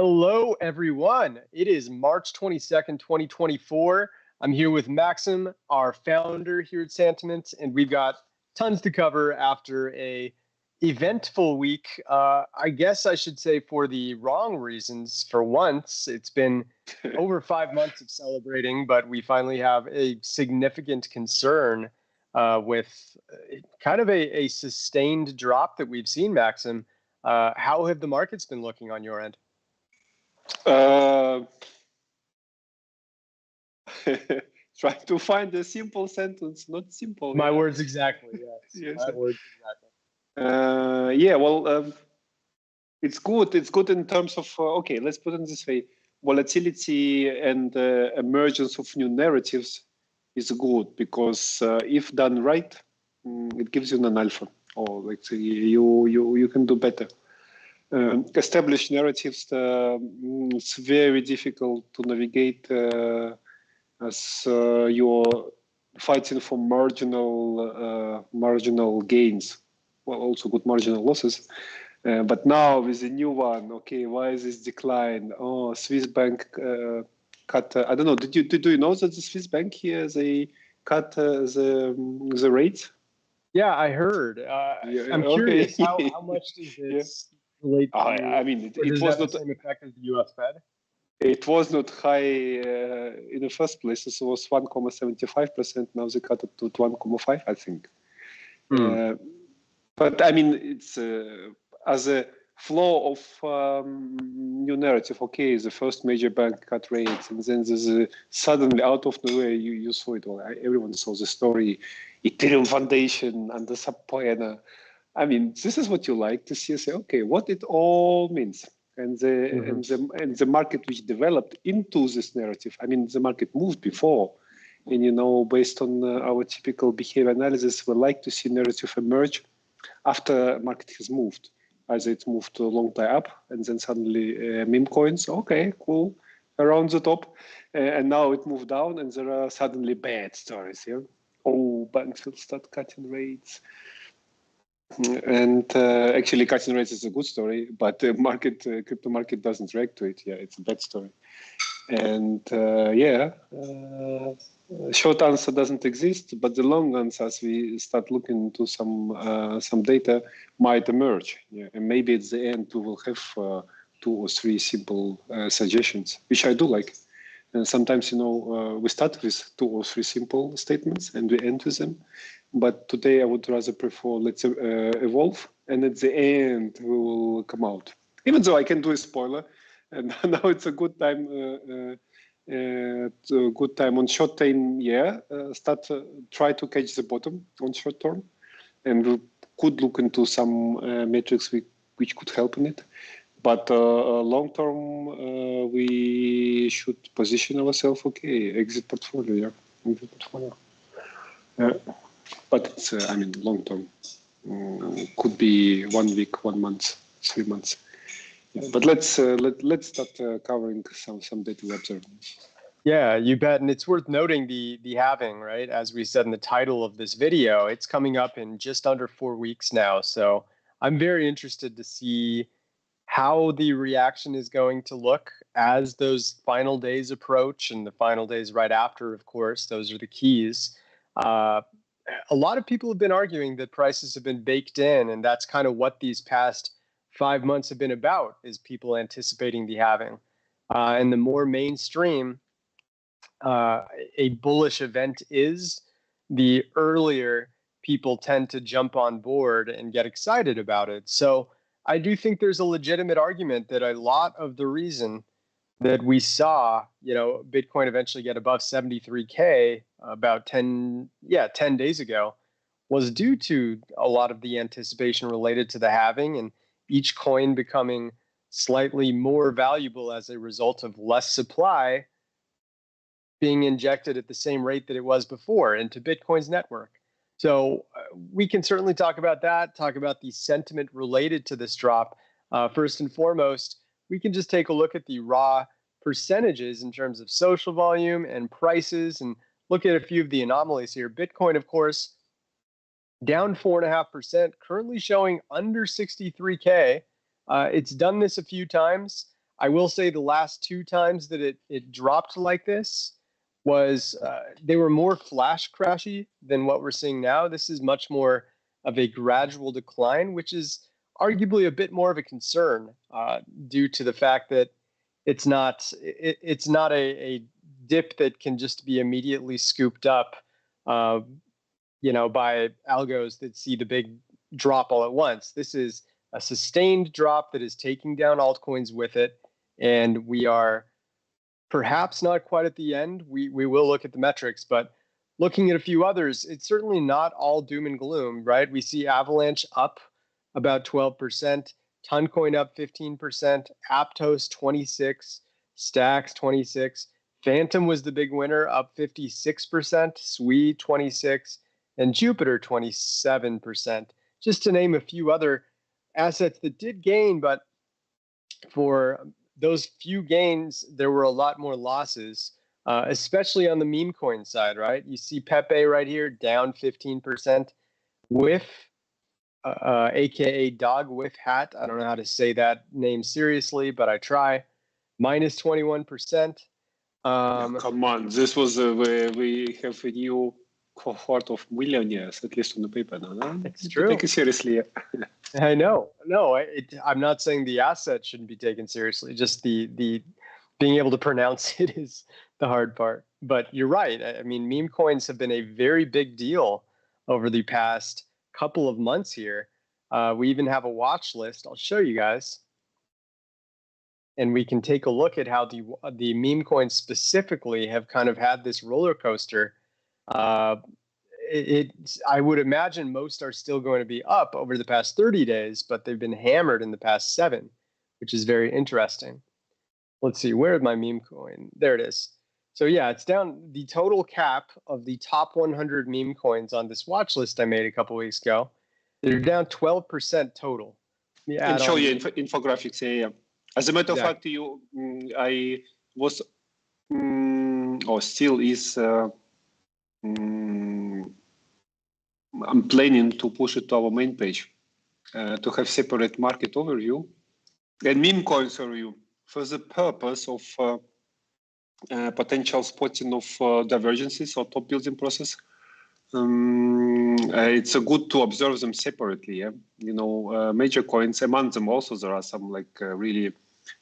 Hello, everyone. It is March 22nd, 2024. I'm here with Maxim, our founder here at Santiment, and we've got tons to cover after a eventful week. I guess I should say for the wrong reasons. For once, it's been over 5 months of celebrating, but we finally have a significant concern with kind of a sustained drop that we've seen, Maxim. How have the markets been looking on your end? Trying to find a simple sentence, not simple. My words exactly, yes. Yes. My words exactly. It's good. It's good in terms of, okay, let's put it this way. Volatility and emergence of new narratives is good because if done right, it gives you an alpha, or like say you can do better. Established narratives, it's very difficult to navigate as you're fighting for marginal gains, well, also good marginal losses. But now with the new one, okay, why is this decline? Oh, Swiss bank cut. I don't know. Do you know that the Swiss bank here they cut the rates? Yeah, I heard. I'm curious. How much does this relate to? I mean, it was not the same effect as the U.S. Fed. It was not high in the first place. It was 1.75%. Now they cut it to 1.5, I think. But I mean, it's as a flow of new narrative. Okay, the first major bank cut rates, and then there's suddenly out of nowhere you saw it all. Everyone saw the story. Ethereum Foundation and the subpoena. I mean, this is what you like to see. Say, okay, what it all means. And the market which developed into this narrative. I mean, the market moved before, and based on our typical behavior analysis, we like to see narrative emerge after market has moved. Either it's moved a long time up, and then suddenly Memecoins, okay, cool, around the top, and now it moved down, and there are suddenly bad stories here. Oh, banks will start cutting rates. And actually, cutting rates is a good story, but the crypto market doesn't react to it. Yeah, it's a bad story. And short answer doesn't exist, but the long answer, as we start looking into some data, might emerge. Yeah, and maybe at the end we will have 2 or 3 simple suggestions, which I do like. And sometimes, we start with 2 or 3 simple statements and we end with them. But today I would rather prefer let's evolve, and at the end we will come out. Even though I can do a spoiler, and now it's a good time. Good time on short term. Try to catch the bottom on short term, and we could look into some metrics which could help in it. But long term, we should position ourselves. Okay, exit portfolio. But it's, long term. Could be 1 week, 1 month, 3 months. But let's start covering some data we observe. Yeah, you bet. And it's worth noting the halving, right? As we said in the title of this video, it's coming up in just under 4 weeks now. So I'm very interested to see how the reaction is going to look as those final days approach, and the final days right after, of course. Those are the keys. A lot of people have been arguing that prices have been baked in, and that's kind of what these past 5 months have been about, is people anticipating the halving. And the more mainstream a bullish event is, the earlier people tend to jump on board and get excited about it. So I do think there's a legitimate argument that a lot of the reason that we saw, Bitcoin eventually get above 73K about 10 days ago, was due to a lot of the anticipation related to the halving, and each coin becoming slightly more valuable as a result of less supply being injected at the same rate that it was before into Bitcoin's network. So we can certainly talk about that, talk about the sentiment related to this drop. First and foremost, we can just take a look at the raw percentages in terms of social volume and prices, and look at a few of the anomalies here. Bitcoin, of course, down 4.5%, currently showing under 63K. It's done this a few times. I will say the last two times that it dropped like this was they were more flash crashy than what we're seeing now. This is much more of a gradual decline, which is arguably a bit more of a concern due to the fact that it's not a dip that can just be immediately scooped up, by algos that see the big drop all at once. This is a sustained drop that is taking down altcoins with it, and we are perhaps not quite at the end. We will look at the metrics, but looking at a few others, it's certainly not all doom and gloom, right? We see Avalanche up about 12%, Toncoin up 15%, Aptos 26, Stacks 26, Phantom was the big winner, up 56%, Sui 26, and Jupiter 27%, just to name a few other assets that did gain, but for those few gains, there were a lot more losses, especially on the meme coin side, right? You see Pepe right here down 15%, Whiff, aka Dog Whiff Hat. I don't know how to say that name seriously, but I try. Minus 21%. Come on, this was where we have a new cohort of millionaires, at least on the paper now. No? It's true. Take it seriously. I know. No, I'm not saying the asset shouldn't be taken seriously. Just the being able to pronounce it is the hard part. But you're right. I mean, meme coins have been a very big deal over the past couple of months here. We even have a watch list. I'll show you guys. And we can take a look at how the meme coins specifically have kind of had this roller coaster. I would imagine most are still going to be up over the past 30 days, but they've been hammered in the past 7, which is very interesting. Let's see, where is my meme coin? There it is. So yeah, it's down. The total cap of the top 100 meme coins on this watch list I made a couple weeks ago, they're down 12% total. And show you infographics. Yeah. As a matter of fact, I was, or still is, I'm planning to push it to our main page to have separate market overview and meme coins overview for the purpose of potential spotting of divergences or top building process. It's good to observe them separately. Yeah? Major coins, among them also there are some like really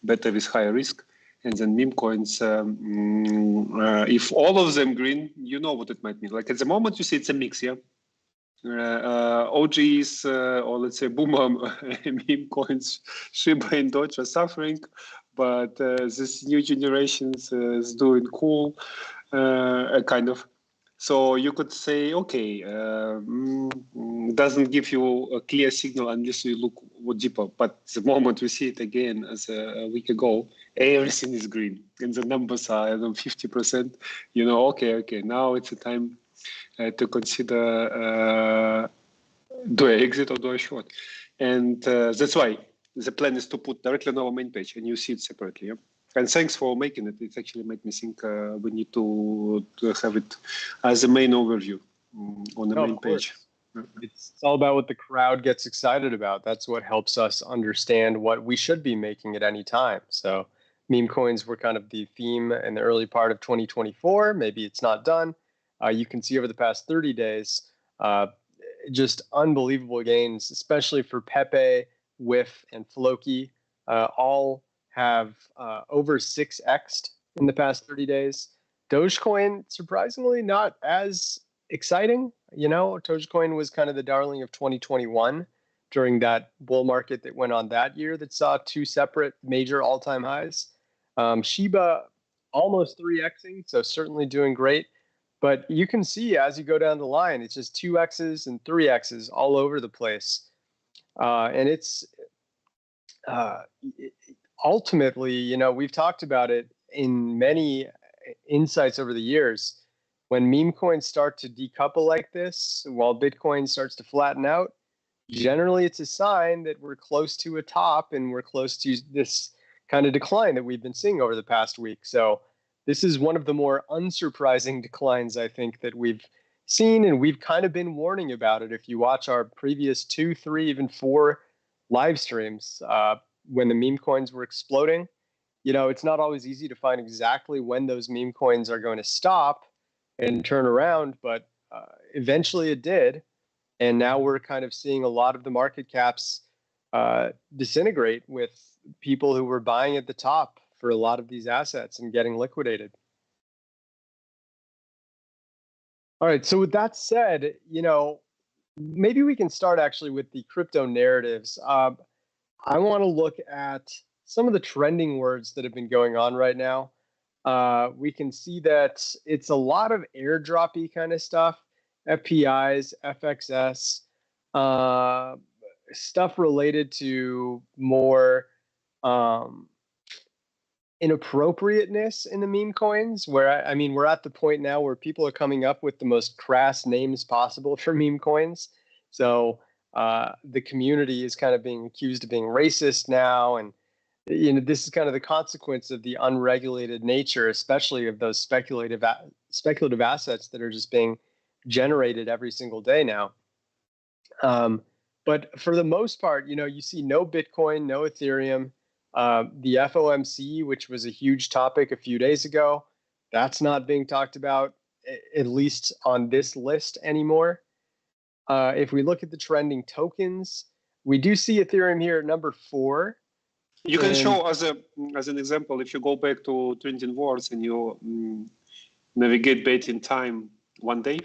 better with higher risk. And then meme coins, if all of them green, you know what it might mean. Like at the moment you see it's a mix, yeah? OGs, or let's say boomer meme coins, Shiba and Doge are suffering, but this new generations is doing cool, kind of. So you could say, okay, doesn't give you a clear signal unless you look deeper. But the moment we see it again as a week ago, everything is green and the numbers are 50%. Okay, now it's a time to consider do I exit or do I short? And that's why the plan is to put directly on our main page and you see it separately. Yeah? And thanks for making it. It actually made me think we need to have it as a main overview on the main page. It's all about what the crowd gets excited about. That's what helps us understand what we should be making at any time. So meme coins were kind of the theme in the early part of 2024. Maybe it's not done. You can see over the past 30 days, just unbelievable gains, especially for Pepe, Whiff, and Floki. All have over 6x'd in the past 30 days. Dogecoin, surprisingly, not as exciting. Dogecoin was kind of the darling of 2021 during that bull market that went on that year that saw 2 separate major all-time highs. Shiba almost 3xing, so certainly doing great. But you can see as you go down the line, it's just 2x's and 3x's all over the place. And it's ultimately, we've talked about it in many insights over the years. When meme coins start to decouple like this, while Bitcoin starts to flatten out, generally it's a sign that we're close to a top and we're close to this kind of decline that we've been seeing over the past week. So this is one of the more unsurprising declines, I think, that we've seen, and we've kind of been warning about it. If you watch our previous 2, 3, even 4 live streams, when the meme coins were exploding, it's not always easy to find exactly when those meme coins are going to stop and turn around, but eventually it did. And now we're kind of seeing a lot of the market caps disintegrate with people who were buying at the top for a lot of these assets and getting liquidated. All right, so with that said, maybe we can start actually with the crypto narratives. I want to look at some of the trending words that have been going on right now. We can see that it's a lot of airdroppy kind of stuff, FPIs, FXS, stuff related to more inappropriateness in the meme coins, where I mean, we're at the point now where people are coming up with the most crass names possible for meme coins. So the community is kind of being accused of being racist now, and this is kind of the consequence of the unregulated nature, especially of those speculative assets that are just being generated every single day now. But for the most part, you see no Bitcoin, no Ethereum. The FOMC, which was a huge topic a few days ago, that's not being talked about, at least on this list anymore. If we look at the trending tokens, we do see Ethereum here at number 4. You can show as an example, if you go back to trending words and you navigate back in time one day,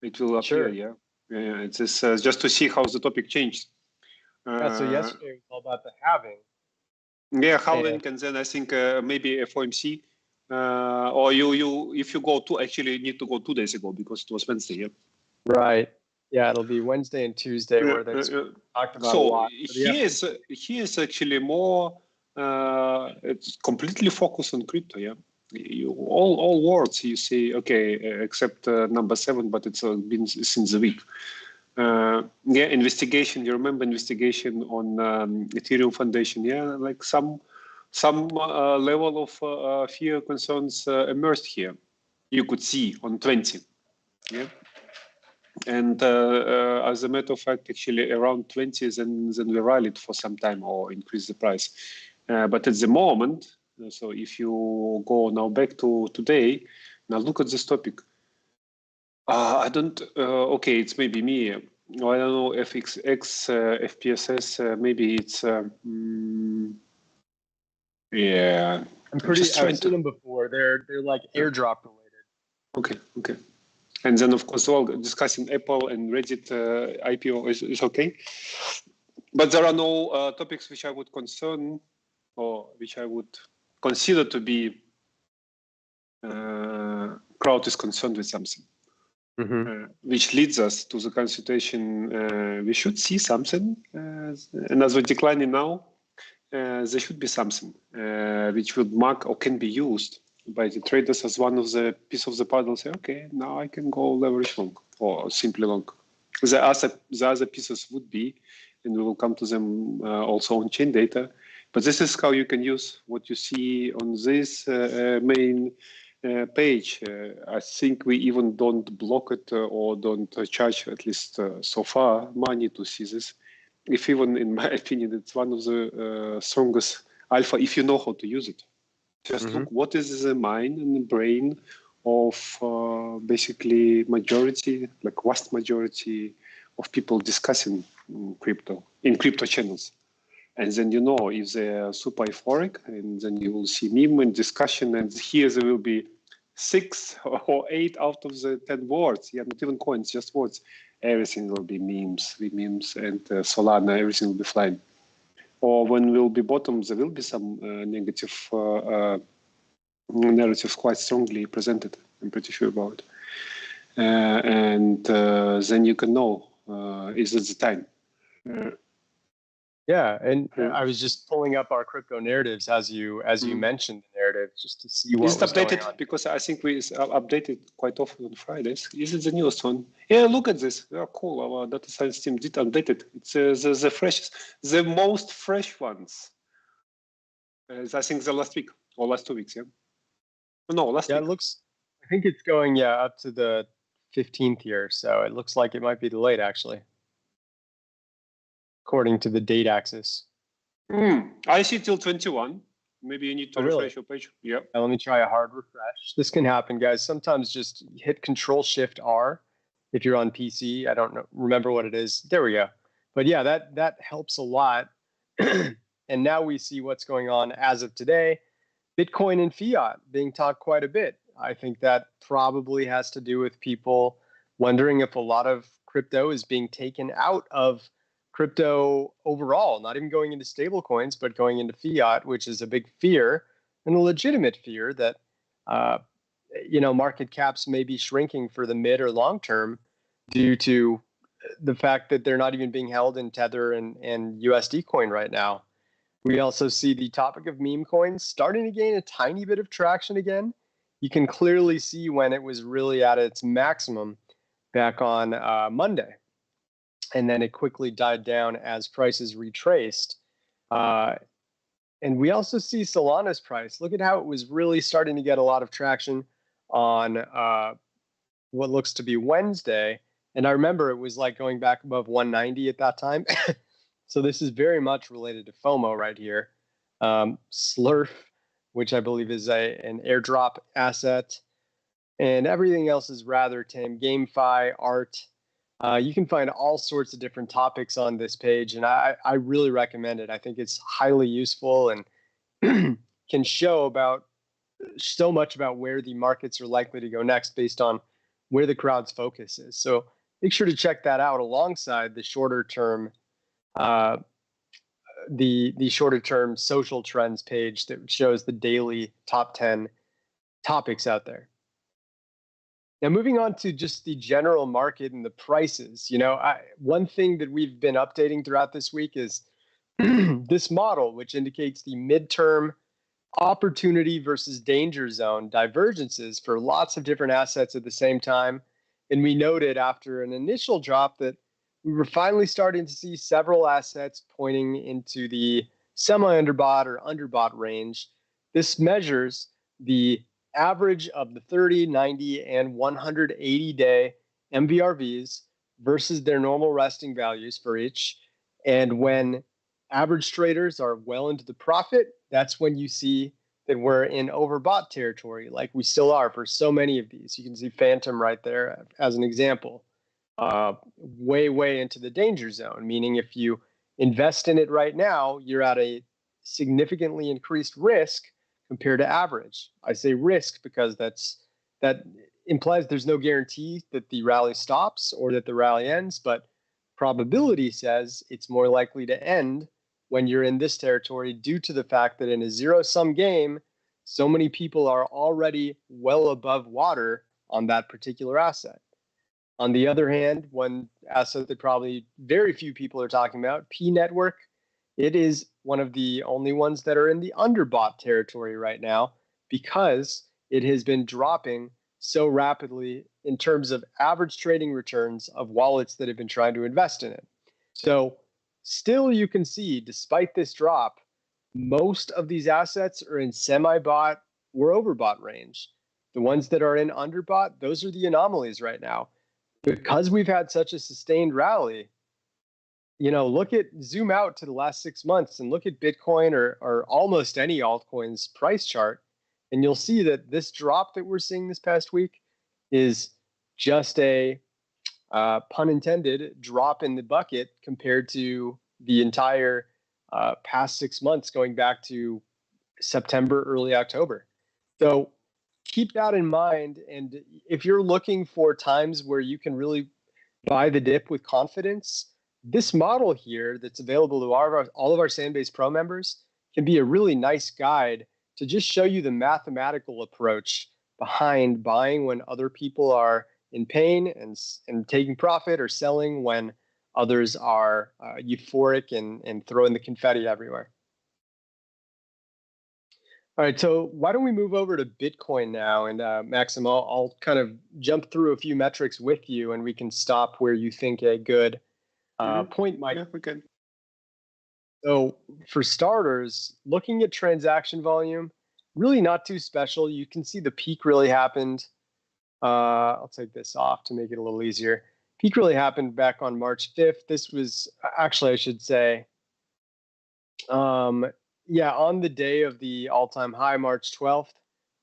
it will appear. Sure. Yeah. It's just to see how the topic changed. So yesterday was all about the halving. Yeah, halving, and then I think maybe FOMC, or you if you go to, actually you need to go 2 days ago because it was Wednesday. Yeah. Right. Yeah, it'll be Wednesday and Tuesday where they talked about a lot. So he is actually more. It's completely focused on crypto. Yeah. All words you see, okay, except number 7, but it's been since a week. Investigation. You remember investigation on Ethereum Foundation? Yeah, like some level of fear concerns emerged here. You could see on 20. Yeah. And as a matter of fact, actually around 20, then we rallied for some time or increased the price. But at the moment, so if you go now back to today, now look at this topic. I don't, okay, it's maybe me. I don't know, FXX, FPSS, maybe it's, yeah. I've seen them before. They're like airdrop related. Okay. And then, of course, all discussing Apple and Reddit IPO is okay. But there are no topics which I would concern or which I would consider to be crowd is concerned with something. Which leads us to the kind of situation we should see something. And as we're declining now, there should be something which would mark or can be used by the traders as one of the piece of the puzzle. Say, okay, now I can go leverage long or simply long. The other pieces would be, and we will come to them also on chain data. But this is how you can use what you see on this main page. I think we even don't block it or don't charge, at least so far, money to see this. If even, in my opinion, it's one of the strongest alpha if you know how to use it. Just look what is the mind and the brain of basically majority, like vast majority of people discussing crypto in crypto channels. And then if they're super euphoric, and then you will see meme and discussion, and here there will be 6 or 8 out of the 10 words. Yeah, not even coins, just words. Everything will be memes, and Solana, everything will be flying. Or when will be bottom, there will be some negative narratives quite strongly presented. I'm pretty sure about it. And then you can know, is it the time? Yeah, and I was just pulling up our crypto narratives as you mentioned the narrative, just to see what was updated going on. Because I think we updated quite often on Fridays. Is it the newest one? Yeah, look at this. Yeah, cool. Our data science team did update it. It's the freshest, the most fresh ones. I think the last week or last 2 weeks. Yeah. No, last week. It looks. I think it's going up to the 15th year, so it looks like it might be delayed actually, according to the date axis. I see till 21. Maybe you need to Oh, really? refresh your page. Yeah. Now let me try a hard refresh. This can happen, guys. Sometimes just hit Control-Shift-R if you're on PC. I don't remember what it is. There we go. But yeah, that helps a lot. And now we see what's going on as of today. Bitcoin and fiat being talked quite a bit. I think that probably has to do with people wondering if a lot of crypto is being taken out of crypto overall, not even going into stable coins, but going into fiat, which is a big fear and a legitimate fear that uh, market caps may be shrinking for the mid or long term due to the fact that they're not even being held in Tether and USD coin right now. We also see the topic of meme coins starting to gain a tiny bit of traction again. You can clearly see when it was really at its maximum back on Monday. And then it quickly died down as prices retraced. And we also see Solana's price. Look at how it was really starting to get a lot of traction on what looks to be Wednesday. And I remember it was like going back above 190 at that time. So this is very much related to FOMO right here. Slurf, which I believe is an airdrop asset. And everything else is rather tame. GameFi, art. You can find all sorts of different topics on this page, and I really recommend it. I think it's highly useful and can show about so much about where the markets are likely to go next based on where the crowd's focus is. So make sure to check that out alongside the shorter term the shorter term social trends page that shows the daily top 10 topics out there. Now, moving on to just the general market and the prices, one thing that we've been updating throughout this week is this model, which indicates the midterm opportunity versus danger zone divergences for lots of different assets at the same time. And we noted after an initial drop that we were finally starting to see several assets pointing into the semi-underbought or underbought range. This measures the average of the 30, 90, and 180-day MVRVs versus their normal resting values for each. And when average traders are well into the profit, that's when you see that we're in overbought territory, like we still are for so many of these. You can see Phantom right there as an example. Way into the danger zone, meaning if you invest in it right now, you're at a significantly increased risk compared to average. I say risk because that implies there's no guarantee that the rally stops or that the rally ends, but probability says it's more likely to end when you're in this territory due to the fact that in a zero-sum game, so many people are already well above water on that particular asset. On the other hand, one asset that probably very few people are talking about, P Network, it is one of the only ones that are in the underbought territory right now because it has been dropping so rapidly in terms of average trading returns of wallets that have been trying to invest in it. So still you can see, despite this drop, most of these assets are in semi-bought or overbought range. The ones that are in underbought, those are the anomalies right now. Because we've had such a sustained rally, zoom out to the last 6 months and look at Bitcoin or almost any altcoin's price chart, and you'll see that this drop that we're seeing this past week is just a pun intended drop in the bucket compared to the entire past 6 months going back to September, early October. So keep that in mind. And if you're looking for times where you can really buy the dip with confidence, this model here that's available to all of our Sandbase Pro members can be a really nice guide to just show you the mathematical approach behind buying when other people are in pain and taking profit, or selling when others are euphoric and throwing the confetti everywhere. All right, so why don't we move over to Bitcoin now? And Maxim, I'll kind of jump through a few metrics with you, and we can stop where you think a good point might. Yeah, we can. So for starters, looking at transaction volume, really not too special. You can see the peak really happened. I'll take this off to make it a little easier. Peak really happened back on March 5th. This was actually, I should say, Yeah, on the day of the all-time high, March 12th,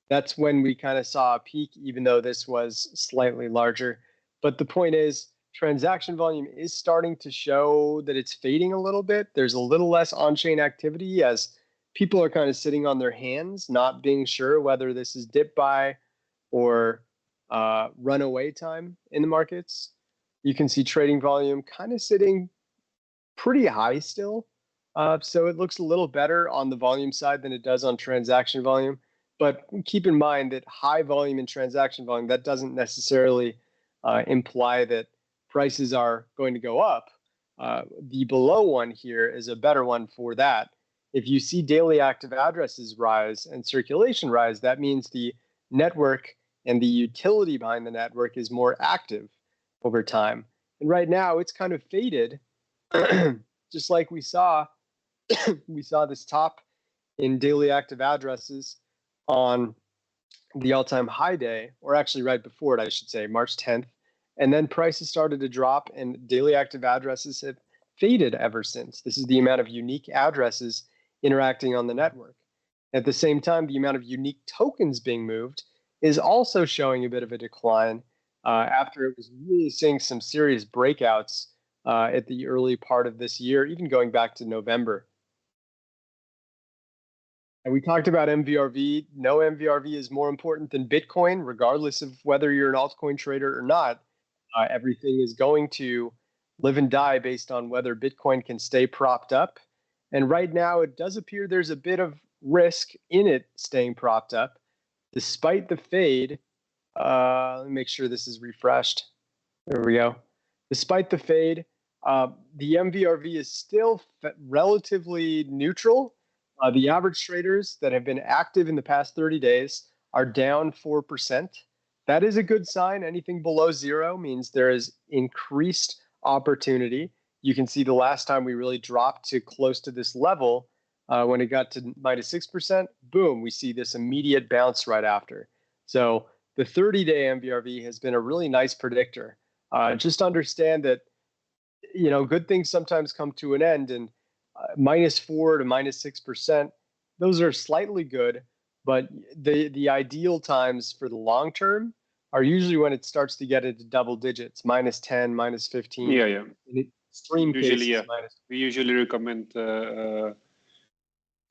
that's when we kind of saw a peak, even though this was slightly larger. But the point is, transaction volume is starting to show that it's fading a little bit. There's a little less on-chain activity as people are kind of sitting on their hands, not being sure whether this is dip buy or runaway time in the markets. You can see trading volume kind of sitting pretty high still. So it looks a little better on the volume side than it does on transaction volume. But keep in mind that high volume and transaction volume, that doesn't necessarily imply that prices are going to go up. The below one here is a better one for that. If you see daily active addresses rise and circulation rise, that means the network and the utility behind the network is more active over time. And right now it's kind of faded, just like we saw this top in daily active addresses on the all-time high day, or actually right before it, I should say, March 10th. And then prices started to drop and daily active addresses have faded ever since. This is the amount of unique addresses interacting on the network. At the same time, the amount of unique tokens being moved is also showing a bit of a decline after it was really seeing some serious breakouts at the early part of this year, even going back to November. And we talked about MVRV. No MVRV is more important than Bitcoin, regardless of whether you're an altcoin trader or not. Everything is going to live and die based on whether Bitcoin can stay propped up. And right now, it does appear there's a bit of risk in it staying propped up, despite the fade. Let me make sure this is refreshed. There we go. Despite the fade, the MVRV is still relatively neutral. The average traders that have been active in the past 30 days are down 4%. That is a good sign. Anything below zero means there is increased opportunity. You can see the last time we really dropped to close to this level, when it got to minus 6%, boom, we see this immediate bounce right after. So the 30-day MVRV has been a really nice predictor. Just understand that, good things sometimes come to an end, and -4 to -6%, those are slightly good, but the ideal times for the long term are usually when it starts to get into double digits, -10, -15. Yeah. In extreme Usually, cases, yeah. We usually recommend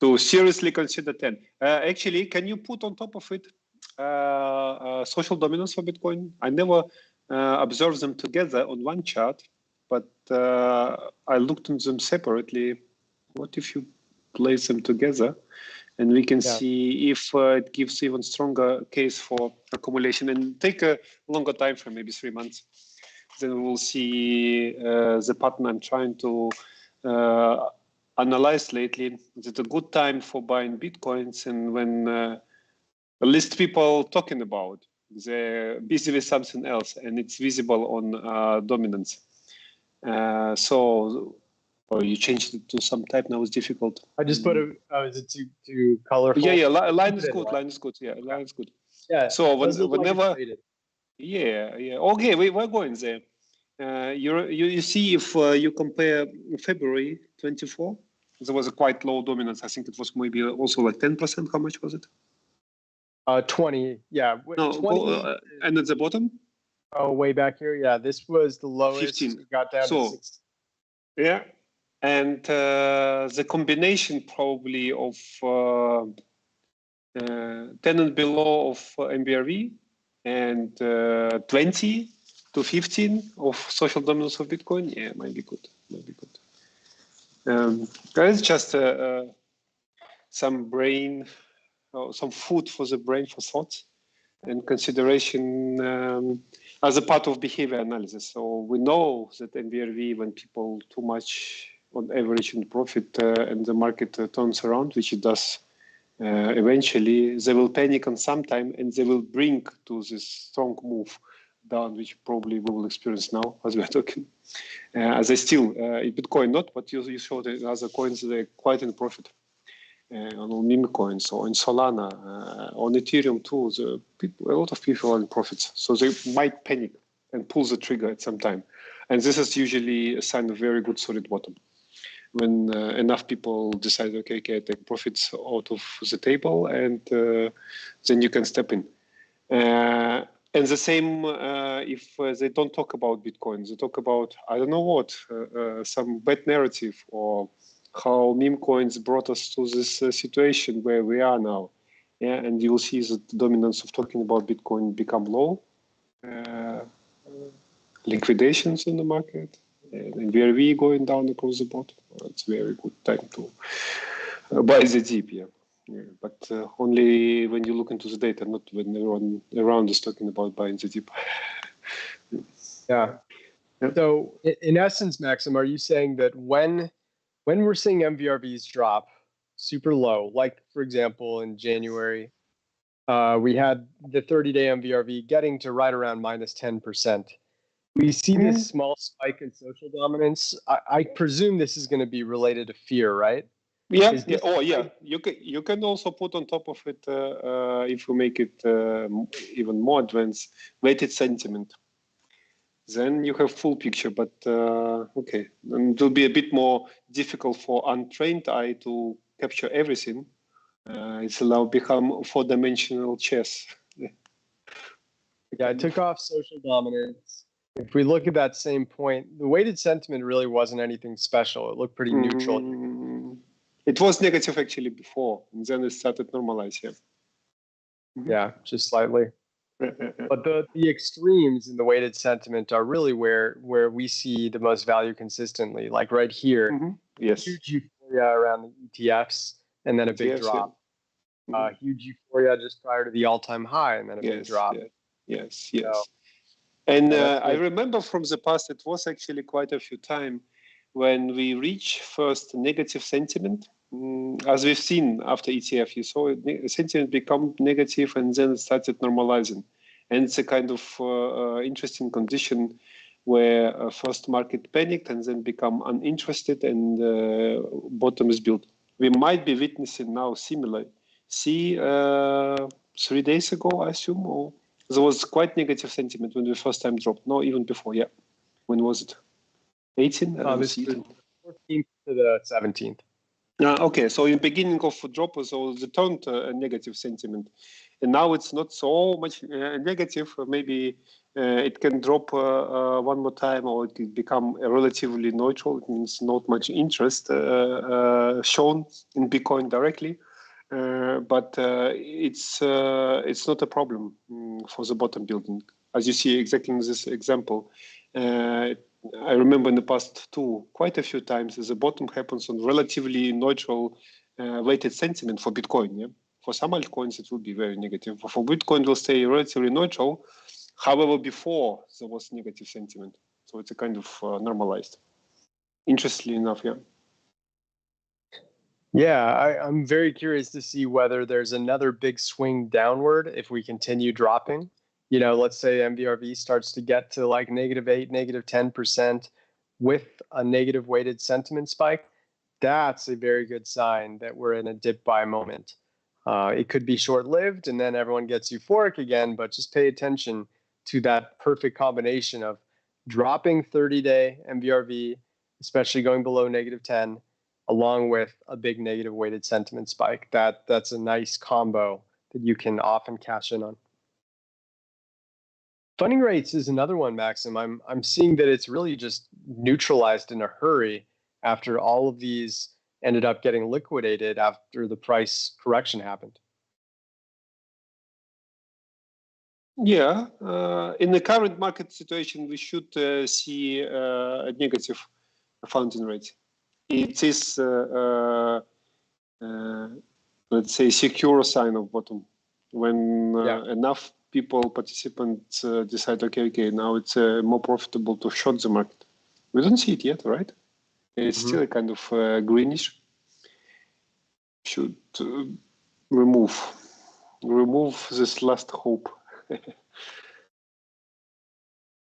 to seriously consider 10. Actually, can you put on top of it social dominance for Bitcoin? I never observed them together on one chart, but I looked at them separately. What if you place them together, and we can see if it gives even stronger case for accumulation, and take a longer time frame, maybe 3 months. Then we'll see the pattern I'm trying to analyze lately. Is it a good time for buying Bitcoins, and when the least people talking about, they're busy with something else, and it's visible on dominance. Oh, you changed it to some type now. It's difficult. I just put it. Is it too colorful? Yeah. Line is good. Line is good. Yeah, line is good. Yeah. So whenever. Yeah. Okay, we're going there. You see if you compare February 24, there was a quite low dominance. I think it was maybe also like 10%. How much was it? 20. Yeah. No, 20. And at the bottom. Oh, way back here. Yeah, this was the lowest. 15. It got down to 6. Yeah. And the combination probably of 10 and below of MBRV and 20 to 15 of social dominance of Bitcoin, yeah, might be good. It's just some food for the brain for thoughts and consideration as a part of behavior analysis. So we know that MBRV, when people too much on average in profit and the market turns around, which it does eventually, they will panic on some time and they will bring to this strong move down, which probably we will experience now as we are talking. As I still, in Bitcoin not, but you showed in other coins, they're quite in profit. On Memecoins or in Solana, on Ethereum too, a lot of people are in profits. So they might panic and pull the trigger at some time. And this is usually a sign of very good solid bottom. when enough people decide, okay, I take profits out of the table, and then you can step in. And the same if they don't talk about Bitcoin, they talk about, I don't know what, some bad narrative, or how Memecoins brought us to this situation where we are now. Yeah, and you'll see that the dominance of talking about Bitcoin become low, liquidations in the market, and VRV going down across the board. It's a very good time to buy the dip, yeah. But only when you look into the data, not when everyone around is talking about buying the dip. Yeah. So in essence, Maxim, are you saying that when we're seeing MVRVs drop super low, like for example in January, we had the 30-day MVRV getting to right around minus 10%. We see this small spike in social dominance. I presume this is going to be related to fear, right? Yeah. Oh, yeah. You can also put on top of it, if you make it even more advanced, weighted sentiment. Then you have full picture, but okay, and it will be a bit more difficult for untrained eye to capture everything. It's allowed become four-dimensional chess. Yeah, I took off social dominance. If we look at that same point, the weighted sentiment really wasn't anything special. It looked pretty neutral. It was negative actually before, and then it started normalizing. Yeah, just slightly. But the extremes in the weighted sentiment are really where we see the most value consistently. Like right here, yes, huge euphoria around the ETFs, and then a big drop. Yeah. Huge euphoria just prior to the all-time high, and then a big drop. Yes. So, and I remember from the past, it was actually quite a few times when we reach first negative sentiment. As we've seen after ETF, you saw sentiment become negative and then it started normalizing. And it's a kind of interesting condition where first market panicked and then become uninterested, and bottom is built. We might be witnessing now similar. See, 3 days ago, I assume, or there was quite negative sentiment when the first time dropped. No, even before, yeah. When was it? 18? This is 14th to the 17th. Okay, so in the beginning of the drop, so the turned a negative sentiment, and now it's not so much negative. Maybe it can drop one more time, or it can become relatively neutral. It means not much interest shown in Bitcoin directly, but it's not a problem for the bottom building, as you see exactly in this example. I remember in the past too, quite a few times, the bottom happens on relatively neutral weighted sentiment for Bitcoin. Yeah? For some altcoins, it will be very negative. For Bitcoin, it will stay relatively neutral. However, before there was negative sentiment. So it's a kind of normalized. Interestingly enough, yeah. Yeah, I'm very curious to see whether there's another big swing downward if we continue dropping. You know, let's say MVRV starts to get to like -8, -10% with a negative weighted sentiment spike. That's a very good sign that we're in a dip buy moment. It could be short-lived and then everyone gets euphoric again, but just pay attention to that perfect combination of dropping 30-day MVRV, especially going below -10, along with a big negative weighted sentiment spike. That's a nice combo that you can often cash in on. Funding rates is another one, Maxim. I'm seeing that it's really just neutralized in a hurry after all of these ended up getting liquidated after the price correction happened. Yeah, in the current market situation, we should see a negative funding rate. It is, let's say, secure sign of bottom when enough participants decide, okay, now it's more profitable to short the market. We don't see it yet, right? It's still a kind of greenish. Should remove this last hope.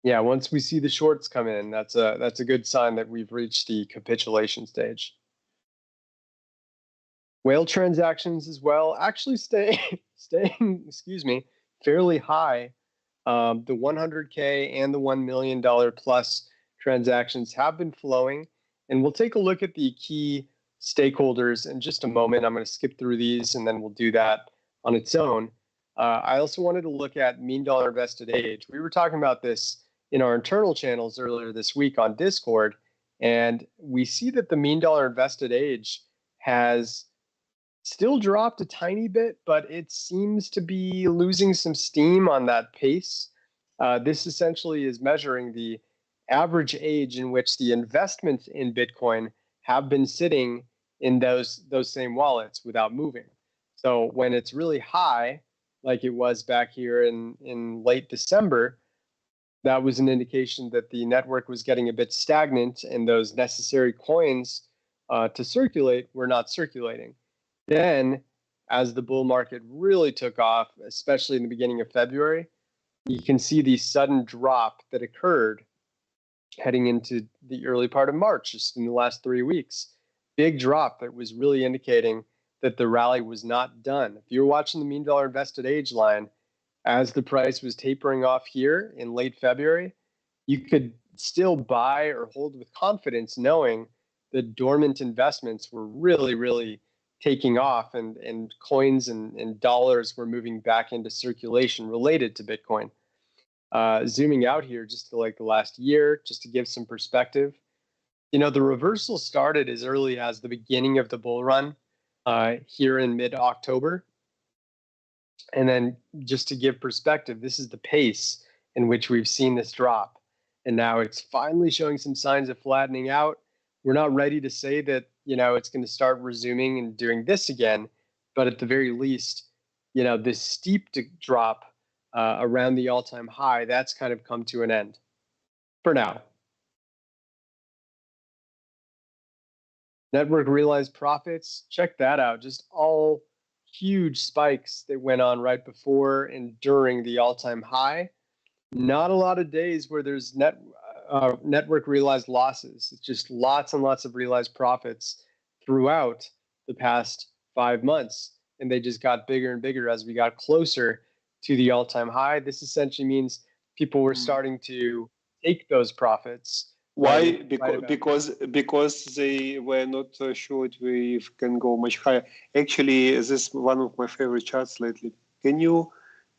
Yeah, once we see the shorts come in, that's a good sign that we've reached the capitulation stage. Whale transactions as well, actually staying, excuse me, fairly high. The 100K and the $1 million plus transactions have been flowing, And we'll take a look at the key stakeholders in just a moment. I'm going to skip through these and then we'll do that on its own. I also wanted to look at mean dollar invested age. We were talking about this in our internal channels earlier this week on Discord, and we see that the mean dollar invested age has still dropped a tiny bit, but it seems to be losing some steam on that pace. This essentially is measuring the average age in which the investments in Bitcoin have been sitting in those same wallets without moving. So when it's really high, like it was back here in late December, that was an indication that the network was getting a bit stagnant and those necessary coins to circulate were not circulating. Then, as the bull market really took off, especially in the beginning of February, you can see the sudden drop that occurred heading into the early part of March, just in the last 3 weeks. Big drop that was really indicating that the rally was not done. If you're watching the mean dollar invested age line, as the price was tapering off here in late February, you could still buy or hold with confidence knowing that dormant investments were really taking off and coins and dollars were moving back into circulation related to Bitcoin. Zooming out here just to like the last year, just to give some perspective, the reversal started as early as the beginning of the bull run here in mid-October. And then just to give perspective, this is the pace in which we've seen this drop. And now it's finally showing some signs of flattening out. We're not ready to say that, it's going to start resuming and doing this again. But at the very least, this steep drop around the all-time high, that's kind of come to an end for now. Network realized profits, check that out. Just all huge spikes that went on right before and during the all-time high. Not a lot of days where there's network realized losses. It's just lots and lots of realized profits throughout the past 5 months. And they just got bigger and bigger as we got closer to the all-time high. This essentially means people were starting to take those profits. Why? Because they were not sure it can go much higher. Actually, this is one of my favorite charts lately. Can you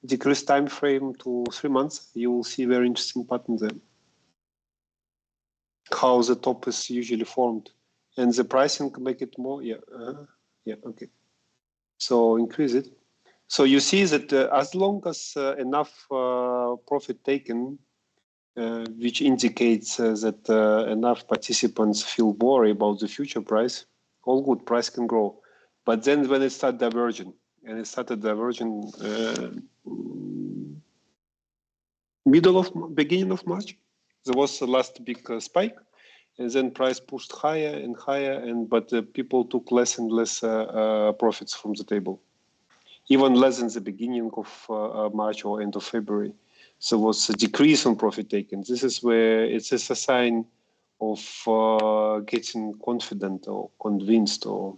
decrease time frame to 3 months? You will see very interesting pattern there. How the top is usually formed, and the pricing make it more. Okay. So increase it. So you see that as long as enough profit taken. Which indicates that enough participants feel worried about the future price, all good, price can grow. But then when it started diverging, and it started diverging beginning of March, there was the last big spike, and then price pushed higher and higher, but people took less and less profits from the table, even less than the beginning of March or end of February. So was a decrease on profit taken. This is where it's a sign of getting confident or convinced or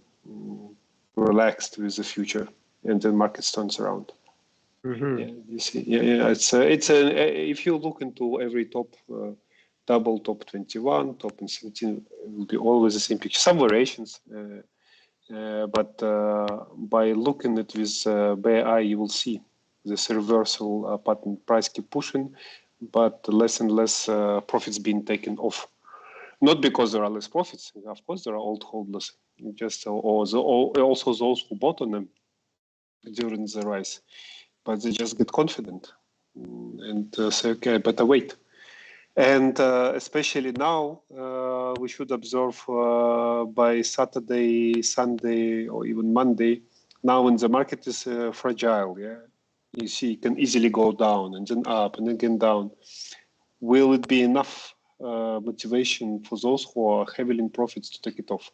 relaxed with the future, and the market turns around. Mm-hmm. Yeah, you see. Yeah. If you look into every top, double top 21, top and 17, it will be always the same picture. Some variations, but by looking at with bare eye, you will see this reversal pattern. Price keep pushing, but less and less profits being taken off. Not because there are less profits. Of course, there are old holders, just also those who bought on them during the rise, but they just get confident and say, okay, I better wait. And especially now, we should observe by Saturday, Sunday, or even Monday. Now, when the market is fragile, you see, it can easily go down and then up and again down. Will it be enough motivation for those who are heavily in profits to take it off?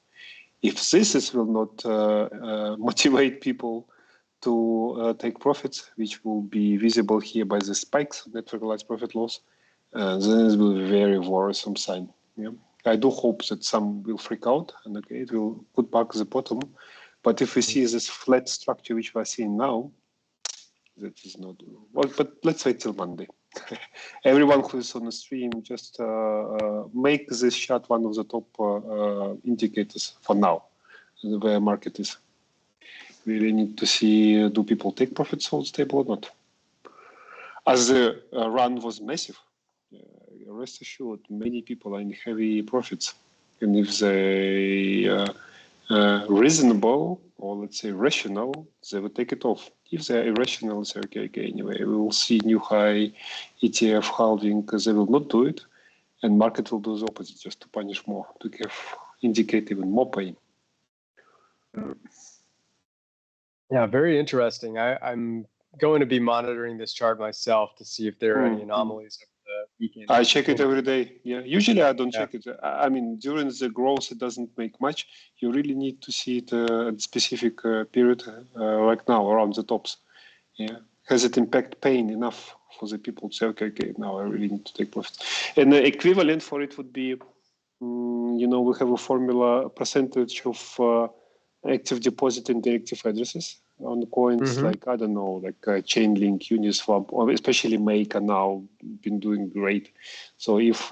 If this will not motivate people to take profits, which will be visible here by the spikes, network realized profit loss, then it will be a very worrisome sign. Yeah? I do hope that some will freak out and it will put back the bottom. But if we see this flat structure which we are seeing now, that is not well. But let's wait till Monday. Everyone who is on the stream, just make this chart one of the top indicators for now, where market is. We really need to see, do people take profits, hold stable or not? As the run was massive, rest assured, many people are in heavy profits. And if they reasonable, or let's say rational, they will take it off. If they're irrational, say, okay, anyway, we will see new high, ETF halving, because they will not do it. And market will do the opposite, just to punish more, to indicate even more pain. Yeah, very interesting. I'm going to be monitoring this chart myself to see if there are any anomalies over the weekend. I check it every day. Yeah, usually I don't check it. I mean, during the growth, it doesn't make much. You really need to see it at specific period, like now, around the tops. Yeah, has it impact pain enough for the people to say, okay, now I really need to take profit. And the equivalent for it would be, we have a formula, percentage of active deposit and directive addresses on the coins, like, I don't know, like Chainlink, Uniswap, or especially Make are now been doing great. So if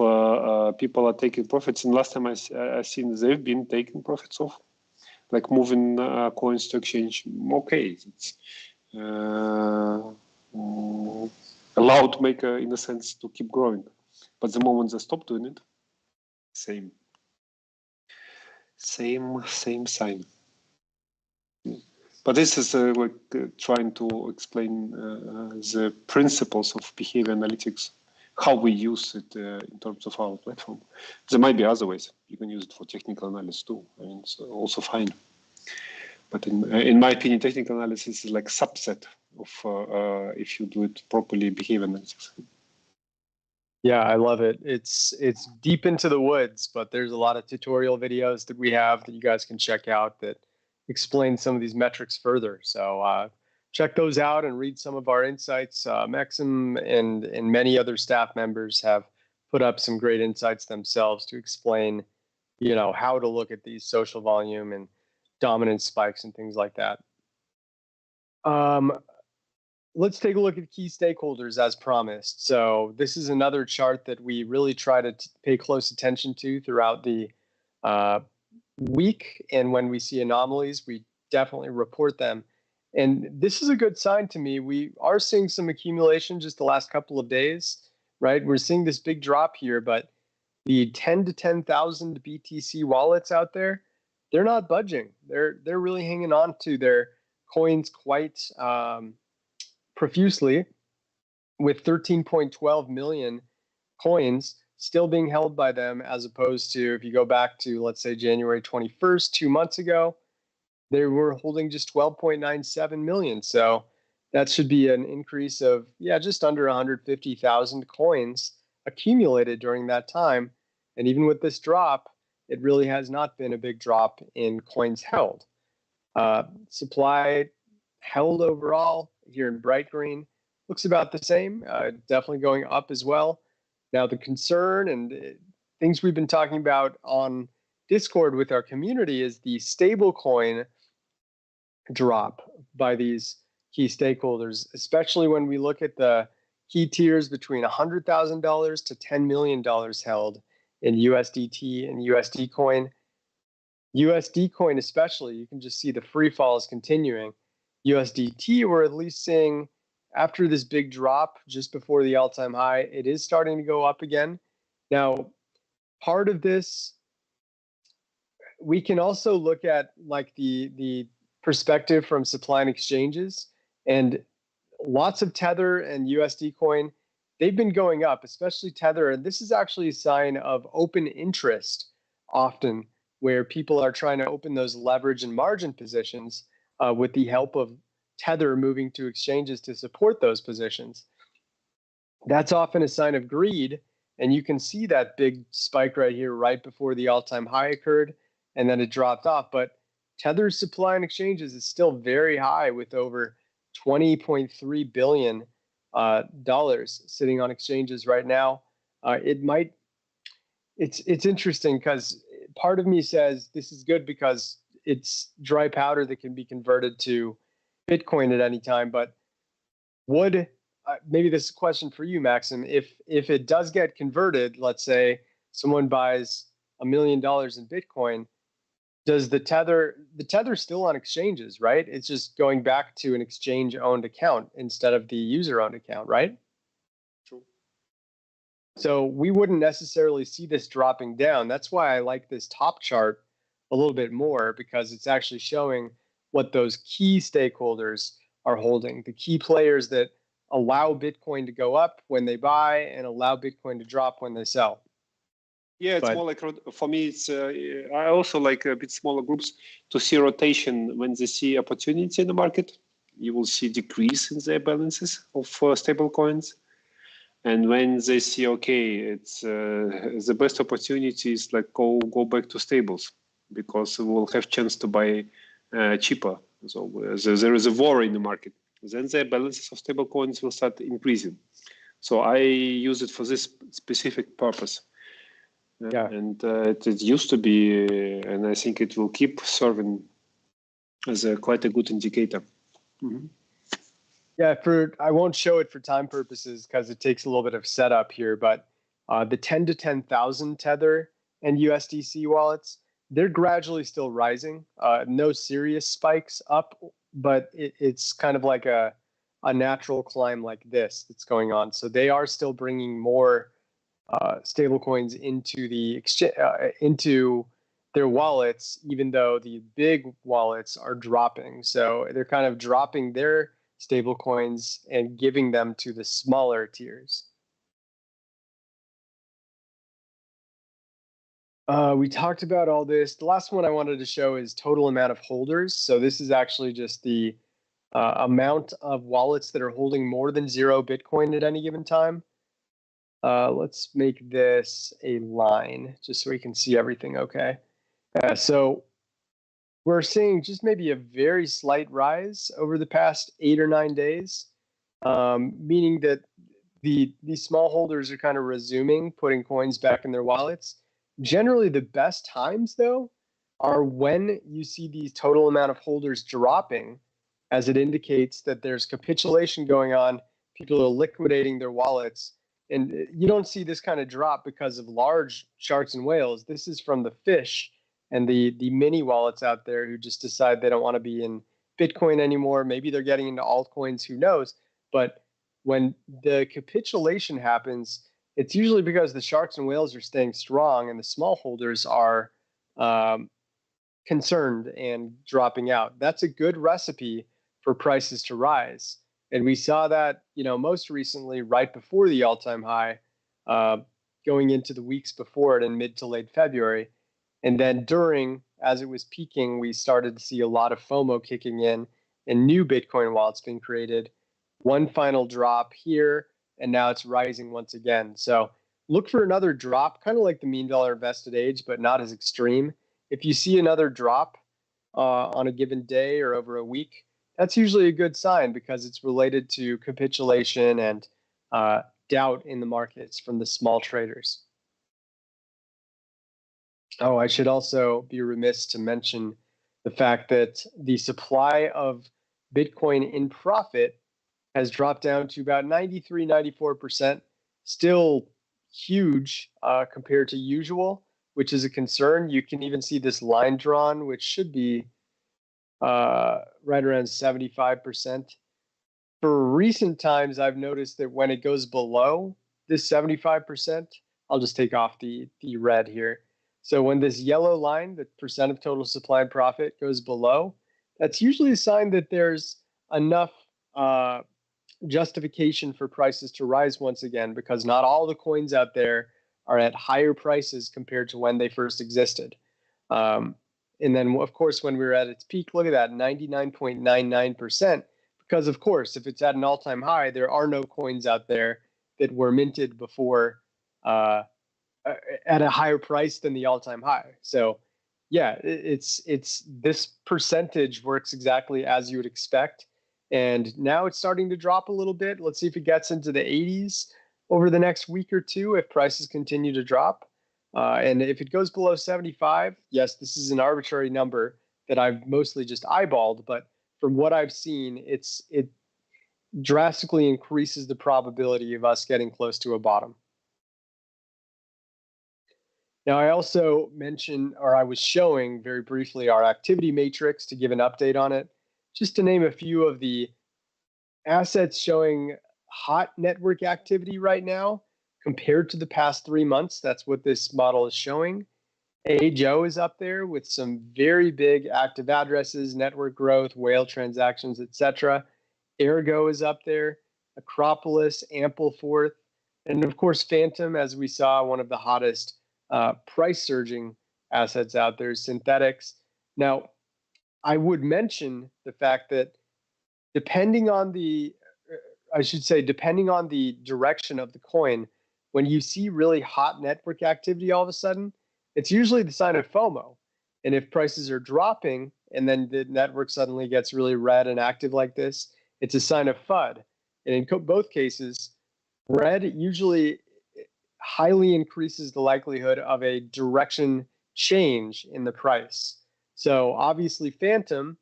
people are taking profits, and last time I've seen they've been taking profits off, like moving coins to exchange, okay, it's allowed Maker in a sense to keep growing. But the moment they stop doing it, same sign. But this is trying to explain the principles of behavior analytics, how we use it in terms of our platform. There might be other ways. You can use it for technical analysis too. I mean, it's also fine. But in my opinion, technical analysis is like subset of if you do it properly, behavior analytics. Yeah, I love it. It's deep into the woods, but there's a lot of tutorial videos that we have that you guys can check out that explain some of these metrics further. So check those out and read some of our insights. Maxim and many other staff members have put up some great insights themselves to explain, how to look at these social volume and dominance spikes and things like that. Let's take a look at key stakeholders as promised. So this is another chart that we really try to pay close attention to throughout the week. And when we see anomalies, we definitely report them. And this is a good sign to me. We are seeing some accumulation just the last couple of days, right? We're seeing this big drop here, but the 10 to 10,000 BTC wallets out there, they're not budging. They're really hanging on to their coins quite profusely, with 13.12 million coins still being held by them, as opposed to, if you go back to, let's say, January 21st, 2 months ago, they were holding just 12.97 million. So that should be an increase of, just under 150,000 coins accumulated during that time. And even with this drop, it really has not been a big drop in coins held. Supply held overall here in bright green looks about the same, definitely going up as well. Now, the concern and things we've been talking about on Discord with our community is the stablecoin drop by these key stakeholders, especially when we look at the key tiers between $100,000 to $10 million held in USDT and USD coin. USD coin especially, you can just see the free fall is continuing. USDT, we're at least seeing after this big drop just before the all-time high, it is starting to go up again. Now, part of this, we can also look at like the perspective from supply and exchanges, and lots of Tether and USD coin, they've been going up, especially Tether. And this is actually a sign of open interest often, where people are trying to open those leverage and margin positions with the help of Tether moving to exchanges to support those positions. That's often a sign of greed. And you can see that big spike right here, right before the all-time high occurred, and then it dropped off. But Tether's supply and exchanges is still very high, with over $20.3 billion sitting on exchanges right now. It's interesting because part of me says this is good because it's dry powder that can be converted to Bitcoin at any time. But would maybe this is a question for you, Maxim. If it does get converted, let's say someone buys $1 million in Bitcoin, does the tether's still on exchanges, right? It's just going back to an exchange-owned account instead of the user-owned account, right? True. So we wouldn't necessarily see this dropping down. That's why I like this top chart a little bit more, because it's actually showing what those key stakeholders are holding, the key players that allow Bitcoin to go up when they buy and allow Bitcoin to drop when they sell. Yeah, it's more like, for me, it's I also like a bit smaller groups to see rotation when they see opportunity in the market. You will see decrease in their balances of stable coins. And when they see, okay, it's the best opportunity is like go back to stables, because we'll have chance to buy cheaper. So there is a war in the market. Then their balances of stable coins will start increasing. So I use it for this specific purpose. Yeah. And it used to be, and I think it will keep serving as quite a good indicator. Mm-hmm. Yeah, I won't show it for time purposes because it takes a little bit of setup here, but the 10 to 10,000 Tether and USDC wallets, they're gradually still rising. No serious spikes up, but it's kind of like a natural climb like this that's going on. So they are still bringing more stablecoins into their wallets, even though the big wallets are dropping. So they're kind of dropping their stable coins and giving them to the smaller tiers. We talked about all this. The last one I wanted to show is total amount of holders. So this is actually just the amount of wallets that are holding more than 0 Bitcoin at any given time. Let's make this a line just so we can see everything okay. So we're seeing just maybe a very slight rise over the past 8 or 9 days, meaning that these small holders are kind of resuming putting coins back in their wallets. Generally, the best times, though, are when you see these total amount of holders dropping, as it indicates that there's capitulation going on. People are liquidating their wallets. And you don't see this kind of drop because of large sharks and whales. This is from the fish and the mini wallets out there who just decide they don't want to be in Bitcoin anymore. Maybe they're getting into altcoins, who knows? But when the capitulation happens, it's usually because the sharks and whales are staying strong and the small holders are concerned and dropping out. That's a good recipe for prices to rise. And we saw that, most recently right before the all-time high, going into the weeks before it in mid to late February. And then as it was peaking, we started to see a lot of FOMO kicking in and new Bitcoin wallets being created. One final drop here, and now it's rising once again. So look for another drop, kind of like the mean dollar invested age, but not as extreme. If you see another drop on a given day or over a week, that's usually a good sign because it's related to capitulation and doubt in the markets from the small traders. Oh, I should also be remiss to mention the fact that the supply of Bitcoin in profit has dropped down to about 93, 94%, still huge compared to usual, which is a concern. You can even see this line drawn, which should be right around 75%. For recent times, I've noticed that when it goes below this 75%, I'll just take off the red here. So when this yellow line, the percent of total supply and profit, goes below, that's usually a sign that there's enough justification for prices to rise once again, because not all the coins out there are at higher prices compared to when they first existed. And then, of course, when we were at its peak, look at that, 99.99%. Because, of course, if it's at an all-time high, there are no coins out there that were minted before at a higher price than the all-time high. So, yeah, it's this percentage works exactly as you would expect. And now it's starting to drop a little bit. Let's see if it gets into the 80s over the next week or two if prices continue to drop. And if it goes below 75, yes, this is an arbitrary number that I've mostly just eyeballed, but from what I've seen, drastically increases the probability of us getting close to a bottom. Now, I also mentioned, or I was showing very briefly, our activity matrix to give an update on it, just to name a few of the assets showing hot network activity right now compared to the past 3 months. That's what this model is showing. AJO is up there with some very big active addresses, network growth, whale transactions, etc. Ergo is up there, Acropolis, Ampleforth, and of course Phantom, as we saw, one of the hottest price surging assets out there, Synthetics. Now, I would mention the fact that depending on the, depending on the direction of the coin, when you see really hot network activity all of a sudden, it's usually the sign of FOMO. And if prices are dropping and then the network suddenly gets really red and active like this, it's a sign of FUD. And in both cases, red usually highly increases the likelihood of a direction change in the price. So obviously Phantom,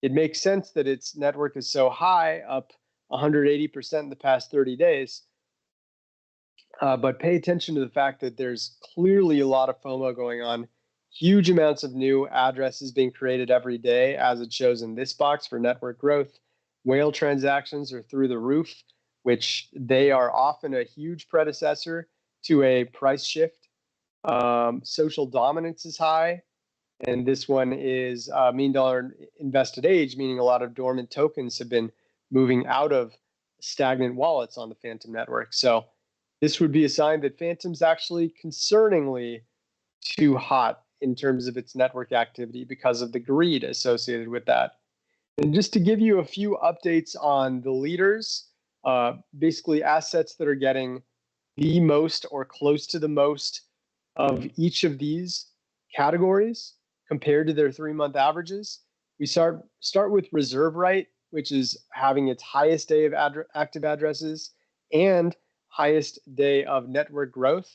it makes sense that its network is so high, up 180% in the past 30 days. But pay attention to the fact that there's clearly a lot of FOMO going on, huge amounts of new addresses being created every day, as it shows in this box for network growth. Whale transactions are through the roof, which they are often a huge predecessor to a price shift. Social dominance is high. And this one is mean dollar invested age, meaning a lot of dormant tokens have been moving out of stagnant wallets on the Phantom network. So this would be a sign that Phantom's actually concerningly too hot in terms of its network activity because of the greed associated with that. And just to give you a few updates on the leaders, basically assets that are getting the most or close to the most of each of these categories compared to their 3-month averages. We start with reserve right, which is having its highest day of active addresses and highest day of network growth.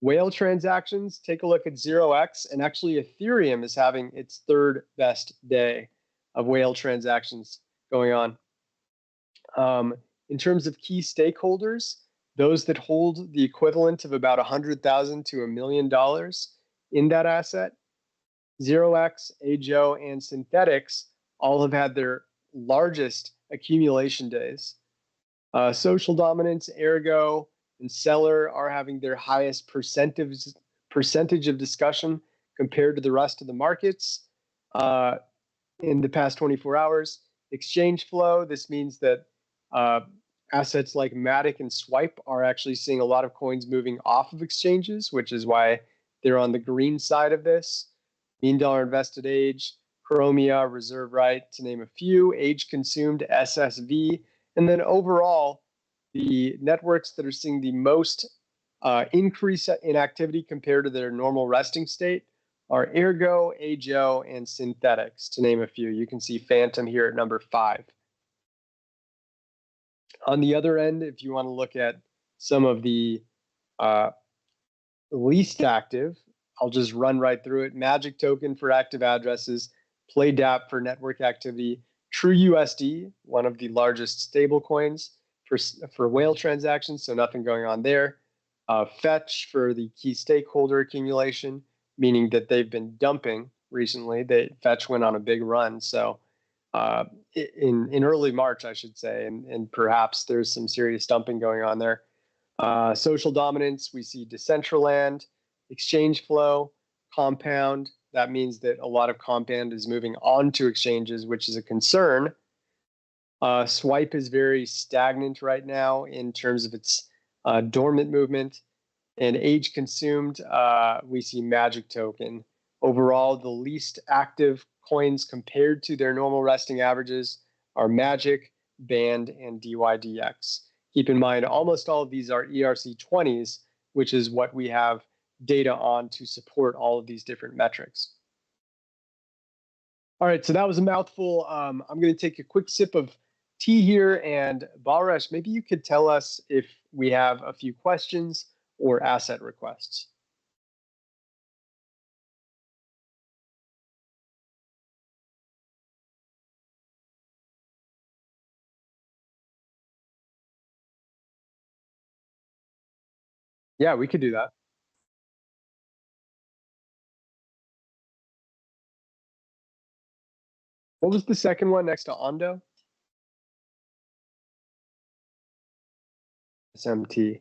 Whale transactions, take a look at 0x, and actually Ethereum is having its 3rd best day of whale transactions going on. In terms of key stakeholders, those that hold the equivalent of about $100,000 to $1 million in that asset, 0x, AJO, and Synthetics all have had their largest accumulation days. Social dominance, Ergo, and Seller are having their highest percentage of discussion compared to the rest of the markets in the past 24 hours. Exchange flow, this means that assets like Matic and Swipe are actually seeing a lot of coins moving off of exchanges, which is why they're on the green side of this. Mean dollar invested age, Chromia, reserve right, to name a few, age consumed, SSV, and then overall, the networks that are seeing the most increase in activity compared to their normal resting state are Ergo, AJO, and Synthetics, to name a few. You can see Phantom here at number 5. On the other end, if you want to look at some of the least active, I'll just run right through it. Magic token for active addresses, PlayDApp for network activity, TrueUSD, one of the largest stable coins for whale transactions, so nothing going on there. Fetch for the key stakeholder accumulation, meaning that they've been dumping recently. Fetch went on a big run, so in early March, I should say, and perhaps there's some serious dumping going on there. Social dominance, we see Decentraland, exchange flow, Compound. That means that a lot of Compound is moving on to exchanges, which is a concern. Swipe is very stagnant right now in terms of its dormant movement. And age consumed, we see Magic token. Overall, the least active coins compared to their normal resting averages are Magic, Band, and DYDX. Keep in mind, almost all of these are ERC20s, which is what we have data on to support all of these different metrics. All right, so that was a mouthful. I'm going to take a quick sip of tea here, and Balresh, maybe you could tell us if we have a few questions or asset requests. Yeah, we could do that. What was the second one next to ONDO? SMT.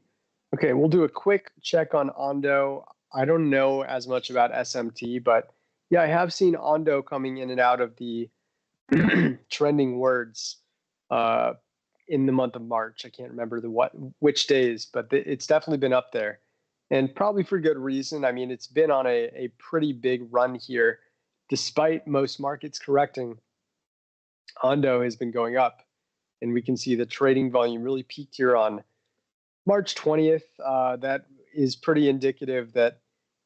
Okay, we'll do a quick check on ONDO. I don't know as much about SMT, but yeah, I have seen ONDO coming in and out of the trending words uh, in the month of March. I can't remember which days, but it's definitely been up there, and probably for good reason. I mean, it's been on a pretty big run here, despite most markets correcting. ONDO has been going up, and we can see the trading volume really peaked here on March 20th. That is pretty indicative that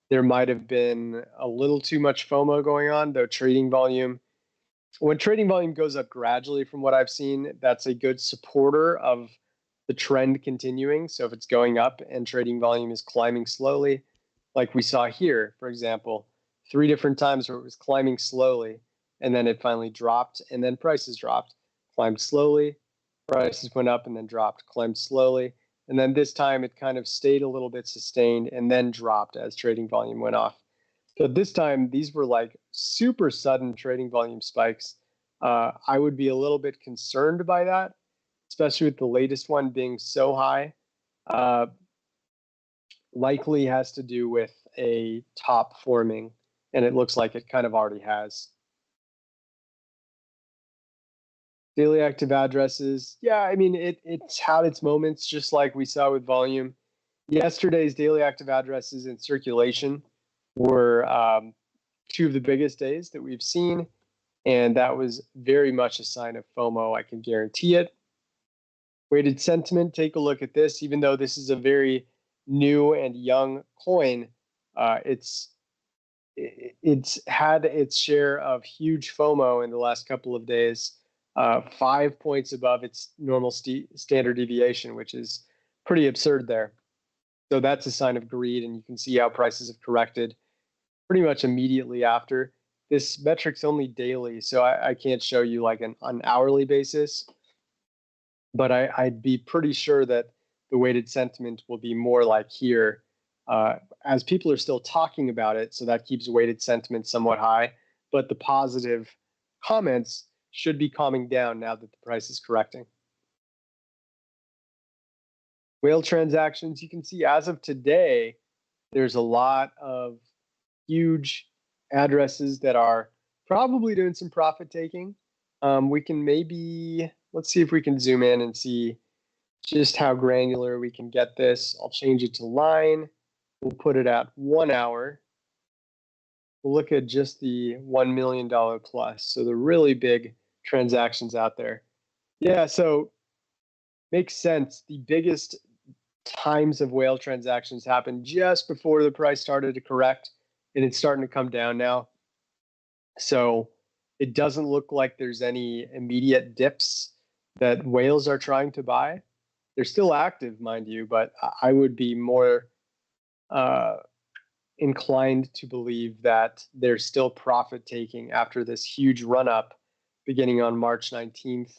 there might have been a little too much FOMO going on, though when trading volume goes up gradually from what I've seen, that's a good supporter of the trend continuing. So if it's going up and trading volume is climbing slowly, like we saw here, for example, 3 different times where it was climbing slowly and then it finally dropped and then prices dropped, climbed slowly, prices went up and then dropped, climbed slowly. And then this time it kind of stayed a little bit sustained and then dropped as trading volume went off. So this time, these were like super sudden trading volume spikes. I would be a little bit concerned by that, especially with the latest one being so high. Uh, Likely has to do with a top forming, and it looks like it kind of already has. Daily active addresses, yeah, I mean, it's had its moments, just like we saw with volume. Yesterday's daily active addresses in circulation were two of the biggest days that we've seen. And that was very much a sign of FOMO. I can guarantee it. Weighted sentiment, take a look at this. Even though this is a very new and young coin, it's had its share of huge FOMO in the last couple of days, 5 points above its normal standard deviation, which is pretty absurd there. So that's a sign of greed, and you can see how prices have corrected pretty much immediately after. This metric's only daily, so I can't show you like an hourly basis, but I'd be pretty sure that the weighted sentiment will be more like here, as people are still talking about it, so that keeps weighted sentiment somewhat high, but the positive comments should be calming down now that the price is correcting. Whale transactions, you can see as of today, there's a lot of huge addresses that are probably doing some profit taking. We can let's see if we can zoom in and see just how granular we can get this. I'll change it to line. We'll put it at 1 hour. We'll look at just the $1 million plus. So the really big transactions out there. Yeah, so makes sense. The biggest times of whale transactions happened just before the price started to correct, and it's starting to come down now. So it doesn't look like there's any immediate dips that whales are trying to buy. They're still active, mind you, but I would be more inclined to believe that they're still profit taking after this huge run up beginning on March 19th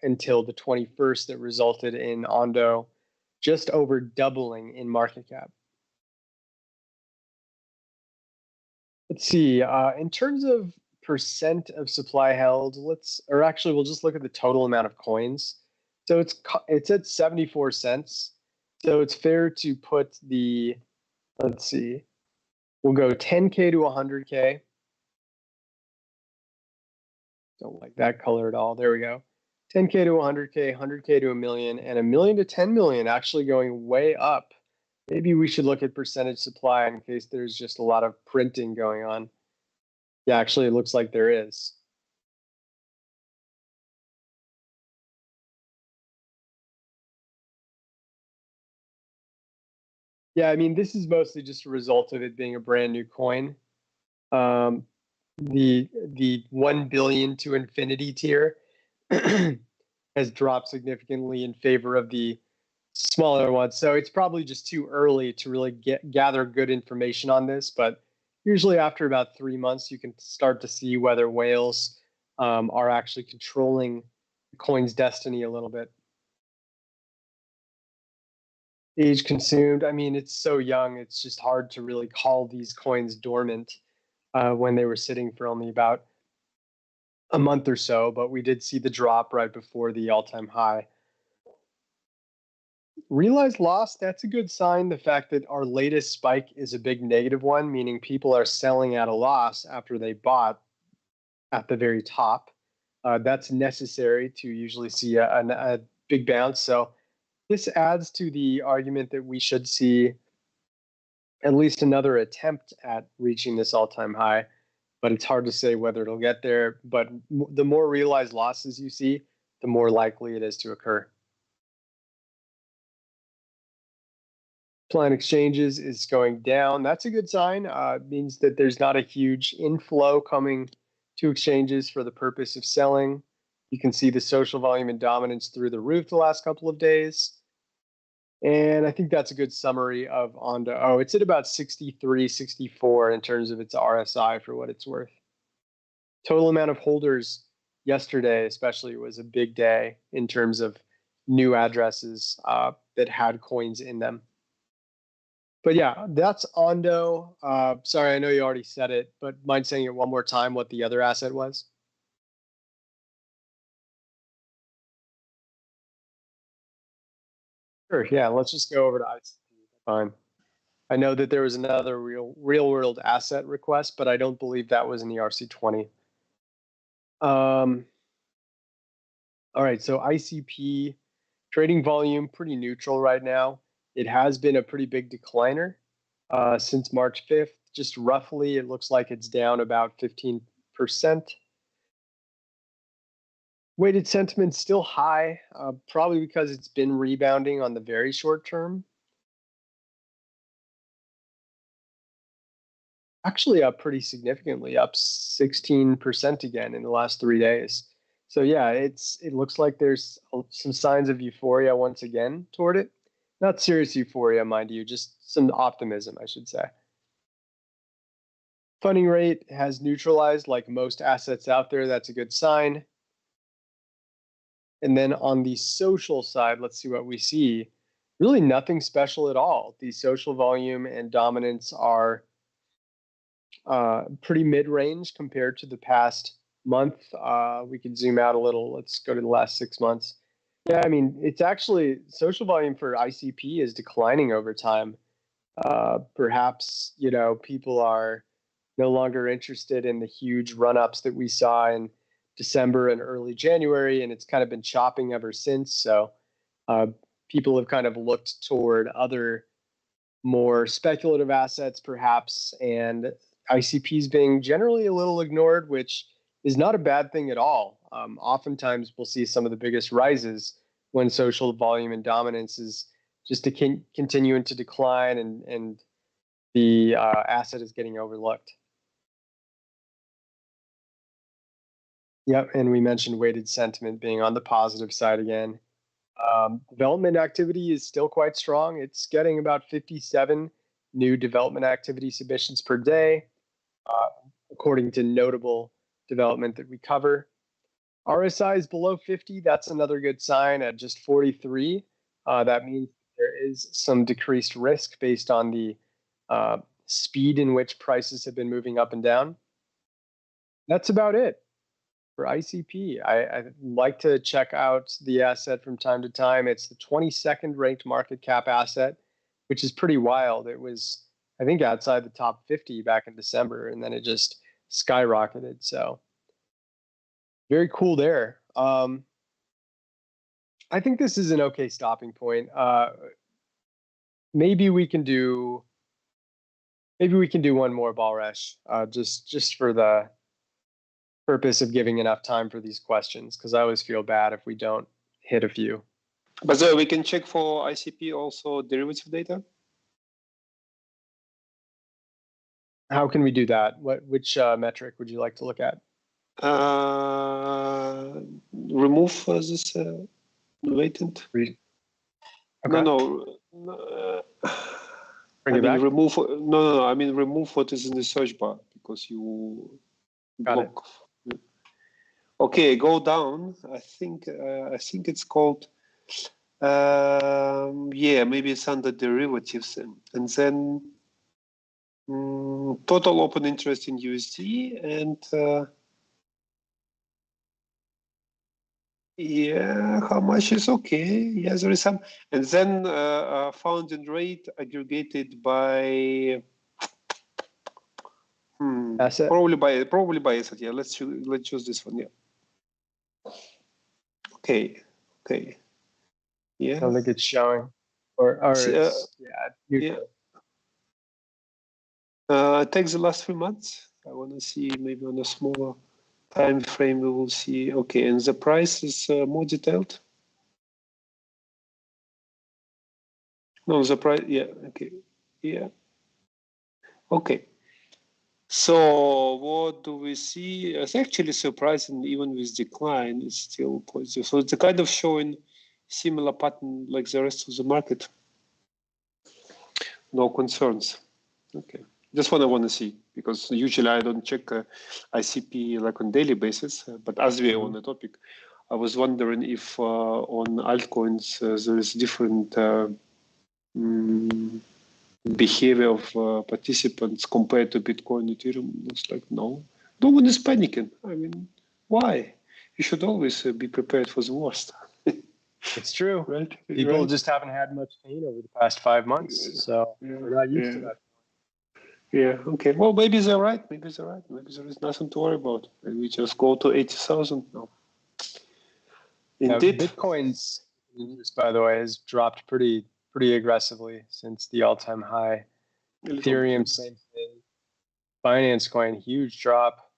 until the 21st that resulted in ONDO just over doubling in market cap. Let's see. In terms of percent of supply held, we'll just look at the total amount of coins. So it's at 74 cents. So it's fair to put let's see, we'll go 10K to 100K. Don't like that color at all. There we go. 10K to 100K, 100K to a million, and a million to 10 million actually going way up. Maybe we should look at percentage supply in case there's just a lot of printing going on. Yeah, actually, it looks like there is. Yeah, I mean, this is mostly just a result of it being a brand new coin. The 1 billion to infinity tier has dropped significantly in favor of the smaller ones. So it's probably just too early to really gather good information on this. But usually after about 3 months, you can start to see whether whales are actually controlling the coin's destiny a little bit. Age consumed. I mean, it's so young. It's just hard to really call these coins dormant when they were sitting for only about a month or so. But we did see the drop right before the all-time high. Realized loss, that's a good sign. The fact that our latest spike is a big negative one, meaning people are selling at a loss after they bought at the very top. That's necessary to usually see a big bounce. So this adds to the argument that we should see at least another attempt at reaching this all-time high, but it's hard to say whether it'll get there. But the more realized losses you see, the more likely it is to occur. Client exchanges is going down. That's a good sign. It means that there's not a huge inflow coming to exchanges for the purpose of selling. You can see the social volume and dominance through the roof the last couple of days. And I think that's a good summary of ONDO. Oh, it's at about 63, 64 in terms of its RSI for what it's worth. Total amount of holders yesterday, especially, was a big day in terms of new addresses that had coins in them. But yeah, that's ONDO. Sorry, I know you already said it, but mind saying it one more time what the other asset was? Sure, yeah, let's just go over to ICP. Fine. I know that there was another real world asset request, but I don't believe that was in the RC20. All right, so ICP trading volume pretty neutral right now. It has been a pretty big decliner since March 5th. Just roughly, it looks like it's down about 15%. Weighted sentiment still high, probably because it's been rebounding on the very short term. Actually up pretty significantly, up 16% again in the last 3 days. So yeah, it looks like there's some signs of euphoria once again toward it. Not serious euphoria, mind you, just some optimism, I should say. Funding rate has neutralized like most assets out there. That's a good sign. And then on the social side, let's see what we see. Really nothing special at all. The social volume and dominance are pretty mid-range compared to the past month. We could zoom out a little. Let's go to the last 6 months. Yeah, I mean, it's actually social volume for ICP is declining over time. Perhaps, people are no longer interested in the huge run-ups that we saw in December and early January, and it's kind of been chopping ever since. So people have kind of looked toward other more speculative assets, perhaps, and ICPs being generally a little ignored, which is not a bad thing at all. Oftentimes, we'll see some of the biggest rises when social volume and dominance is just continuing to decline, and the asset is getting overlooked. Yep, and we mentioned weighted sentiment being on the positive side again. Development activity is still quite strong. It's getting about 57 new development activity submissions per day, according to notable development that we cover. RSI is below 50. That's another good sign at just 43. That means there is some decreased risk based on the speed in which prices have been moving up and down. That's about it for ICP. I like to check out the asset from time to time. It's the 22nd ranked market cap asset, which is pretty wild. It was, I think, outside the top 50 back in December, and then it just skyrocketed. So very cool there. I think this is an okay stopping point. Maybe we can do one more ball rush, just for the purpose of giving enough time for these questions, because I always feel bad if we don't hit a few. But so we can check for ICP also derivative data? How can we do that? Which metric would you like to look at? Remove this latent. Okay. No. Bring it back? Remove. No. I mean, remove what is in the search bar because you block. Okay, go down. I think it's called Yeah, maybe it's under derivatives, and then total open interest in USD, and yeah, how much is okay? Yeah, there is some, and then founding rate aggregated by Asset. probably by asset. Yeah, let's choose this one. Yeah. Okay. Okay. Yeah. I don't think it's showing, or it's yeah. neutral. Take the last 3 months. I want to see maybe on a smaller time frame. We will see. Okay, and the price is more detailed. No, the price. Yeah. Okay. Yeah. Okay. So what do we see? It's actually surprising, even with decline, it's still positive. So it's a kind of showing similar pattern like the rest of the market. No concerns. Okay. Just what I want to see, because usually I don't check ICP like on daily basis. But as we are on the topic, I was wondering if on altcoins there is different behavior of participants compared to Bitcoin, Ethereum. Looks like no one is panicking. I mean, why? You should always be prepared for the worst. It's true. Right? People Right? just haven't had much pain over the past 5 months, so Yeah. we're not used to Yeah. that. Yeah. Okay. Well, maybe they're right. Maybe they're right. Maybe there is nothing to worry about. Maybe we just go to 80,000 now. Indeed. Bitcoin's interest, by the way, has dropped pretty aggressively since the all-time high. Ethereum, same thing. Binance Coin, huge drop.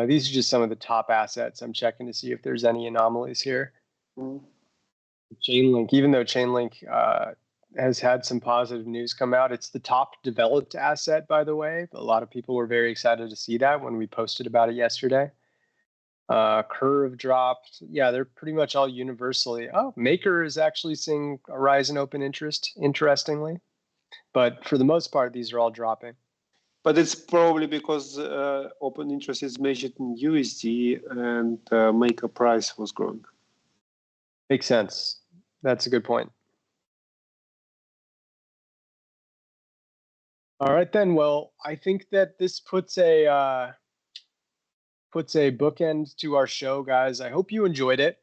These are just some of the top assets. I'm checking to see if there's any anomalies here. Chainlink, even though Chainlink has had some positive news come out, it's the top developed asset, by the way. A lot of people were very excited to see that when we posted about it yesterday. Curve dropped. Yeah, they're pretty much all universally. Oh, Maker is actually seeing a rise in open interest, interestingly. But for the most part, these are all dropping. But it's probably because open interest is measured in USD and Maker price was growing. Makes sense. That's a good point. All right, then. Well, I think that this puts a bookend to our show, guys. I hope you enjoyed it.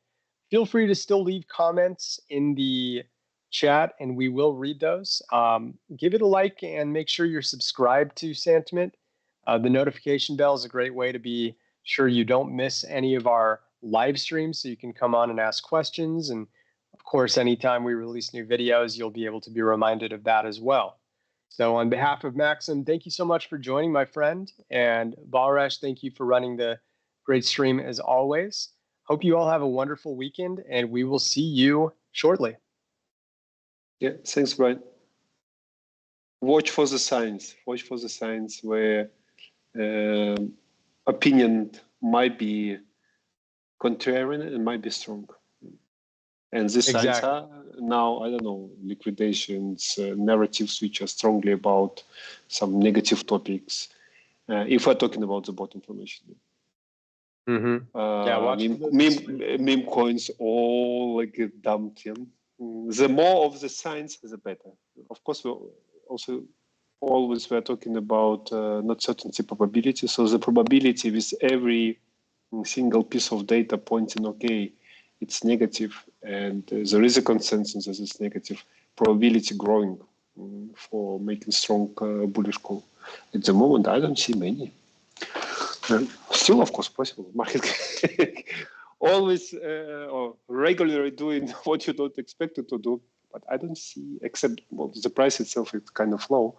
Feel free to still leave comments in the chat, and we will read those. Give it a like and make sure you're subscribed to Santiment. The notification bell is a great way to be sure you don't miss any of our live streams, so you can come on and ask questions. And of course, anytime we release new videos, you'll be able to be reminded of that as well. So on behalf of Maxim, thank you so much for joining, my friend. And Balresh, thank you for running the great stream as always. Hope you all have a wonderful weekend, and we will see you shortly. Yeah, thanks, Brian. Watch for the signs. Watch for the signs where opinion might be contrarian and might be strong. And these signs are now, I don't know, liquidations, narratives which are strongly about some negative topics. If we're talking about the bot information. Yeah, watch meme coins all like dumped in. The more of the signs, the better. Of course, we also always we're talking about not certainty probability. So the probability with every single piece of data pointing, okay, it's negative, and there is a consensus that it's negative. Probability growing for making strong bullish call. At the moment, I don't see many. Still, of course, possible. Market always or regularly doing what you don't expect it to do, but I don't see, except the price itself is kind of low.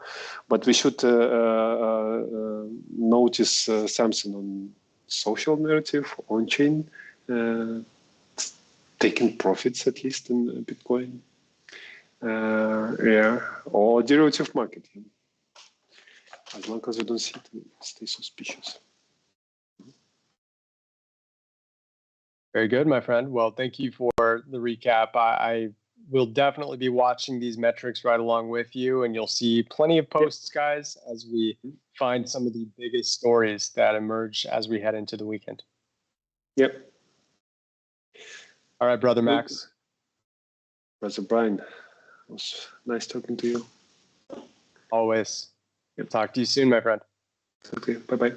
But we should notice something on social narrative, on chain, taking profits at least in Bitcoin, or derivative market. As long as you don't see it, stay suspicious. Very good, my friend. Well, thank you for the recap. I will definitely be watching these metrics right along with you, and you'll see plenty of posts, guys, as we find some of the biggest stories that emerge as we head into the weekend. Yep. All right, brother Max. Brother Brian, it was nice talking to you. Always. Yep. Talk to you soon, my friend. Okay, bye-bye.